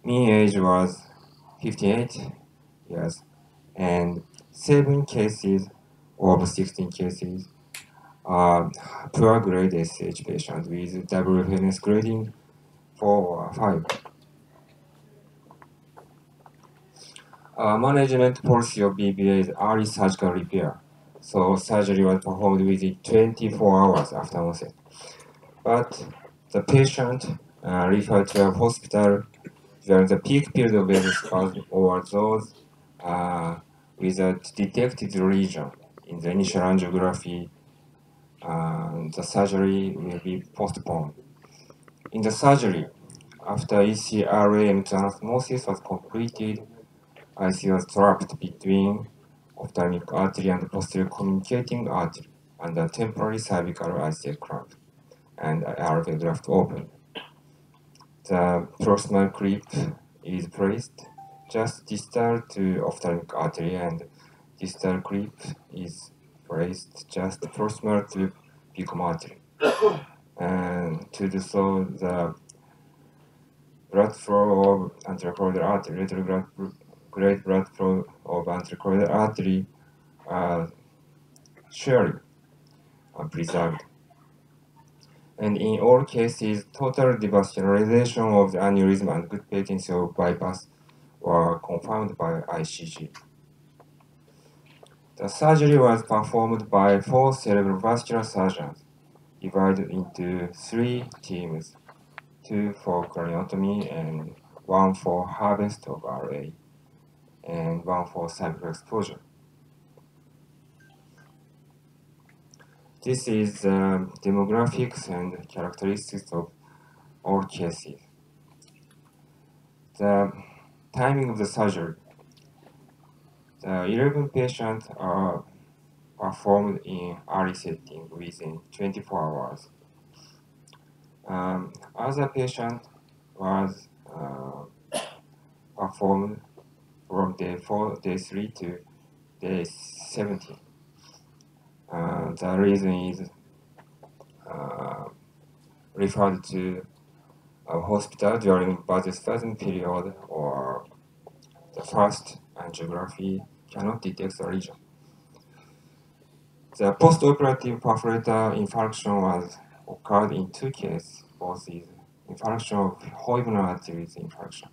Mean age was 58 years, and 7 cases of 16 cases are poor grade SH patients with WFNS grading 4 or 5. Management policy of BBA is early surgical repair, so surgery was performed within 24 hours after onset. But the patient referred to a hospital during the peak period of vasospasm or those with a detected lesion in the initial angiography, the surgery will be postponed. In the surgery, after ECRA and anastomosis was completed, IC was trapped between ophthalmic artery and posterior communicating artery under temporary cervical ICL clamp, and aortic graft opened. The proximal clip is placed just distal to ophthalmic artery, and distal clip is placed just proximal to pecum artery. And to do so, the blood flow of anterocoroidal artery, retrograde blood flow of anterocoroidal artery are surely preserved. And in all cases, total devascularization of the aneurysm and good patency of bypass were confirmed by ICG. The surgery was performed by 4 cerebrovascular surgeons, divided into 3 teams, 2 for craniotomy and 1 for harvest of RA, and 1 for cervical exposure. This is demographics and characteristics of all cases. The timing of the surgery. The 11 patients are performed in early setting within 24 hours. Other patient was performed from day 4, day 3 to day 17. The reason is referred to a hospital during vasospasm period, or the first angiography cannot detect the lesion. The postoperative perforator infarction was occurred in 2 cases, both is infarction of Hoibner artery with infarction,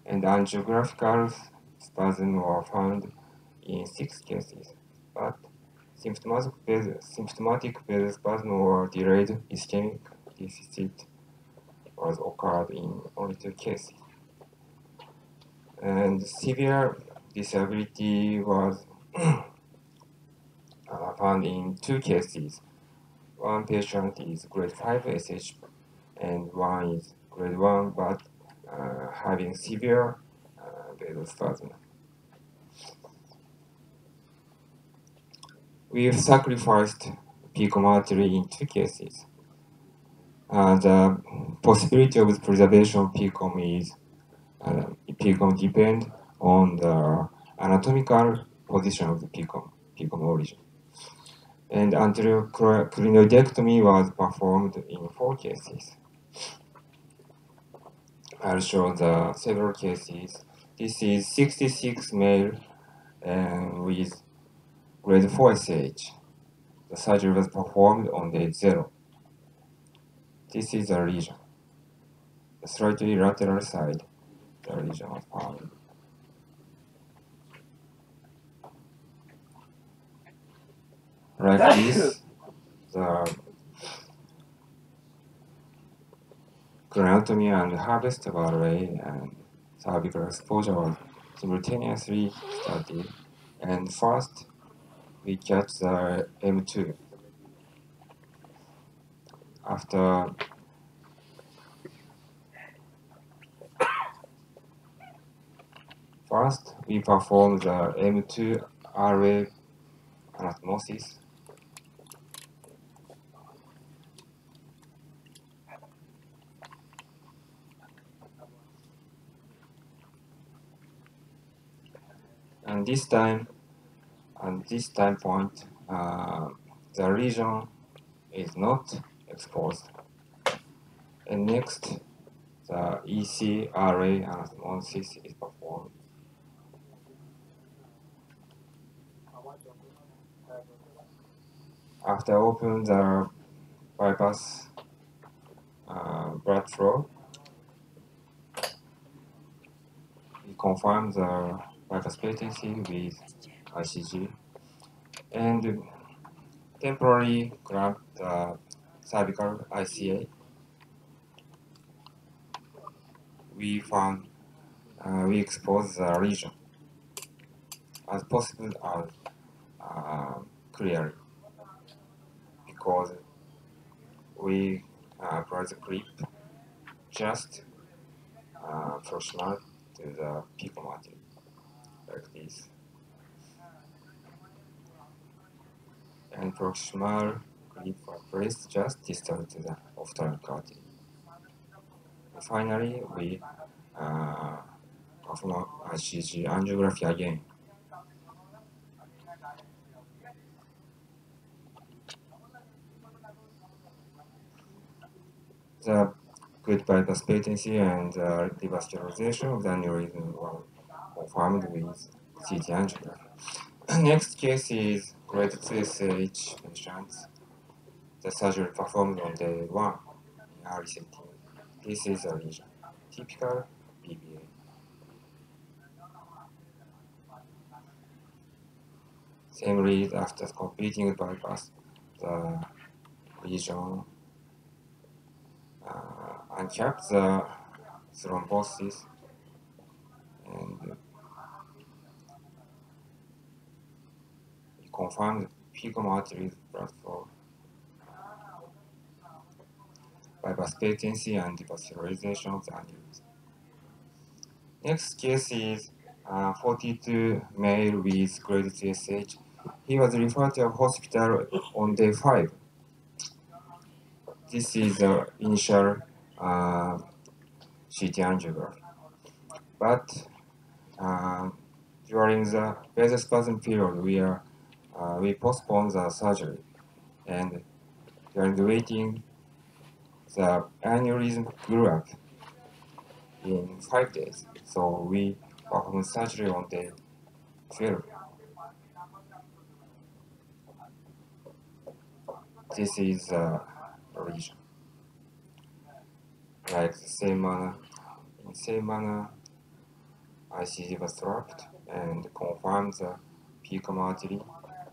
and angiographical spasm were found in 6 cases, but symptomatic vasospasm or delayed ischemic deficit was occurred in only 2 cases. And severe disability was found in 2 cases. One patient is grade 5 SH and one is grade 1 but having severe vasospasm. We have sacrificed pecum artery in 2 cases. The possibility of preservation of pecum is pecum depend on the anatomical position of the pecum origin. And anterior crinoidectomy was performed in 4 cases. I'll show the several cases. This is 66 male with grade 4 SH. The surgery was performed on day 0. This is a lesion. The slightly lateral side, the lesion was found. Like this, the craniotomy and harvest of RA and cervical exposure was simultaneously studied. And first, we catch the M2. After first, we perform the M2 RA anastomosis. And this time point, the lesion is not exposed. And next, the the EC-RA anastomosis is performed. After opening the bypass blood flow, we confirm the bypass patency with ICG and temporarily clamp the cervical ICA. We expose the region as possible as clearly because we apply the clip just proximal to the picomotive like this, and proximal clip are placed just distal to the ophthalmic artery. Finally, we perform ICG angiography again. The good bypass patency and revascularization of the aneurysm were confirmed with CT angiography. Next case is grade 2SH patients. The surgery performed on day 1 in early setting. This is a lesion, typical BBA. Same read after completing the bypass, the lesion uncapped the thrombosis and confirmed fecal artery blood flow, bypass patency, and devascularization of the aneurysm. Next case is 42 male with grade 3SH. He was referred to a hospital on day 5. This is the initial CT angiography. But during the vasospasm period, we postponed the surgery, and during the waiting, the aneurysm grew up in 5 days. So we performed surgery on day 12. This is a lesion. Like the same manner, in same manner, ICG was trapped and confirmed the fecal artery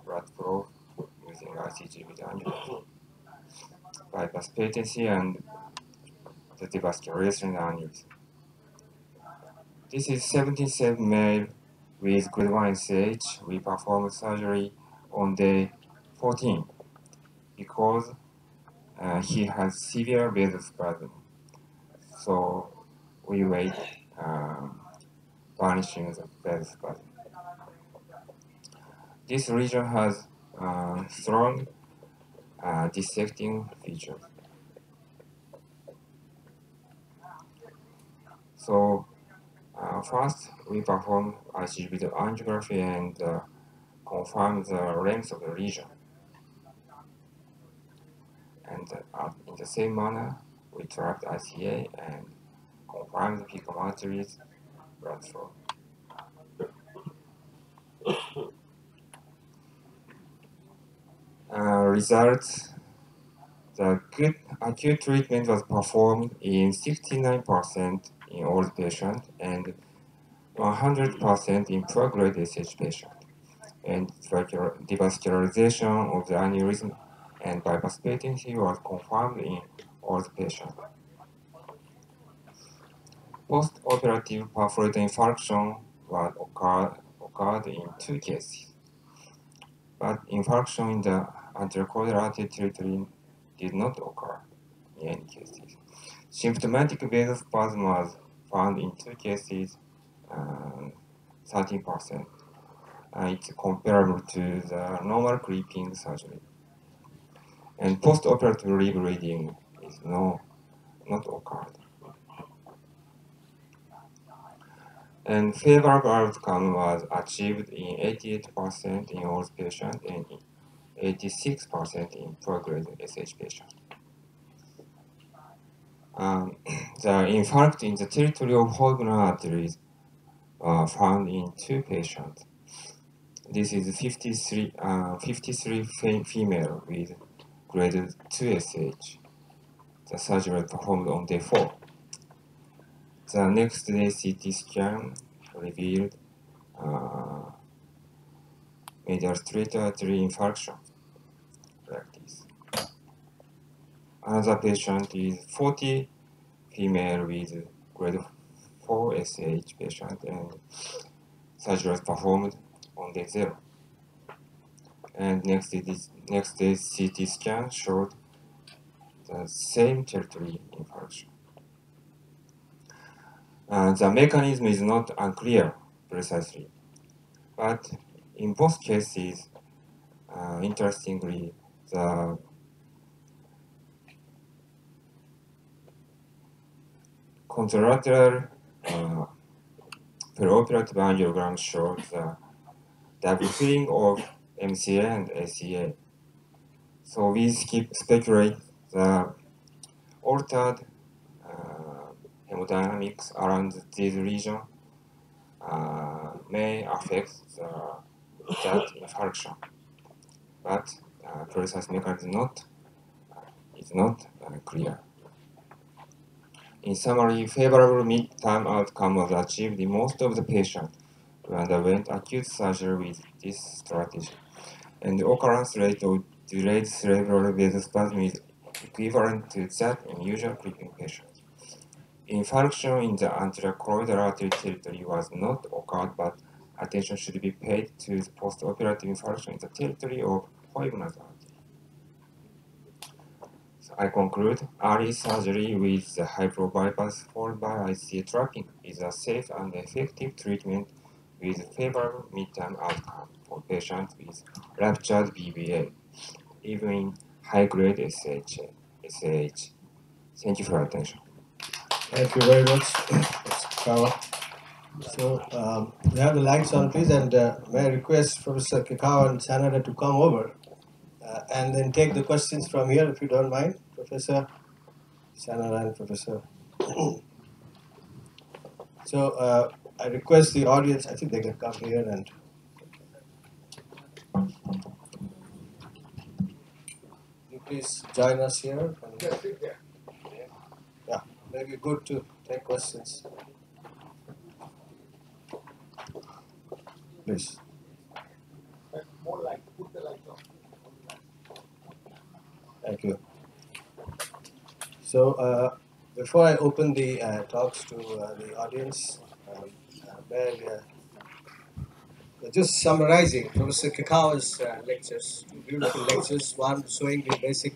blood flow using ICG with angiography, bypass patency, and the devascularization aneurysm. This is 77 male with grade 1 SH. We performed surgery on day 14 because he has severe vasospasm. So we wait vanishing the vasospasm. This region has strong dissecting features. So first, we perform ICG video angiography and confirm the length of the region. And in the same manner, we tracked ICA and confirmed the fecal arteries blood flow. Results: the good acute treatment was performed in 69% in all patients and 100% in poor-grade SH patients, and devascularization of the aneurysm and bypass patency was confirmed in all patients. Post-operative perforated infarction occurred in 2 cases, but infarction in the anterior caudal artery territory did not occur in any cases. Symptomatic vasospasm was found in 2 cases, 13%. It's comparable to the normal clipping surgery. And post-operative rebleeding is not occurred. And favorable outcome was achieved in 88% in all patients and 86% in poor-grade SH patients. The infarct in the territory of pulmonary arteries found in 2 patients. This is 53 female with grade 2 SH. The surgery was performed on day 4. The next day CT scan revealed medial straight artery infarction, like this. Another patient is 40 female with grade 4 SH patient, and surgery was performed on day 0. And next day CT scan showed the same territory infarction. The mechanism is not unclear precisely, but in both cases, interestingly, the contralateral perioperative angiogram showed the double filling of MCA and ACA. So we speculate the altered hemodynamics around this region may affect that infarction, but precise mechanism is not clear. In summary, favorable mid-term outcome was achieved in most of the patients who underwent acute surgery with this strategy, and the occurrence rate of delayed cerebral vasospasm is equivalent to that in usual creeping patients. Infarction in the anterior choroidal artery territory was not occurred, but attention should be paid to the post-operative infarction in the territory of pulmonary artery. So I conclude, early surgery with the high-flow bypass followed by ICA trapping is a safe and effective treatment with favorable midterm outcome for patients with ruptured BBA, even in high-grade SAH. Thank you for your attention. Thank you very much, Kikawa. So we have the lights on, please, and may I request Professor Kikawa and Sanada to come over and then take the questions from here, if you don't mind, Professor Sanada and Professor. So I request the audience, I think they can come here and you please join us here. Yeah, maybe good to take questions. Please. More light, put the light on. Thank you. So before I open the talks to the audience, just summarizing Professor Kikawa's lectures, two beautiful lectures, one showing the basic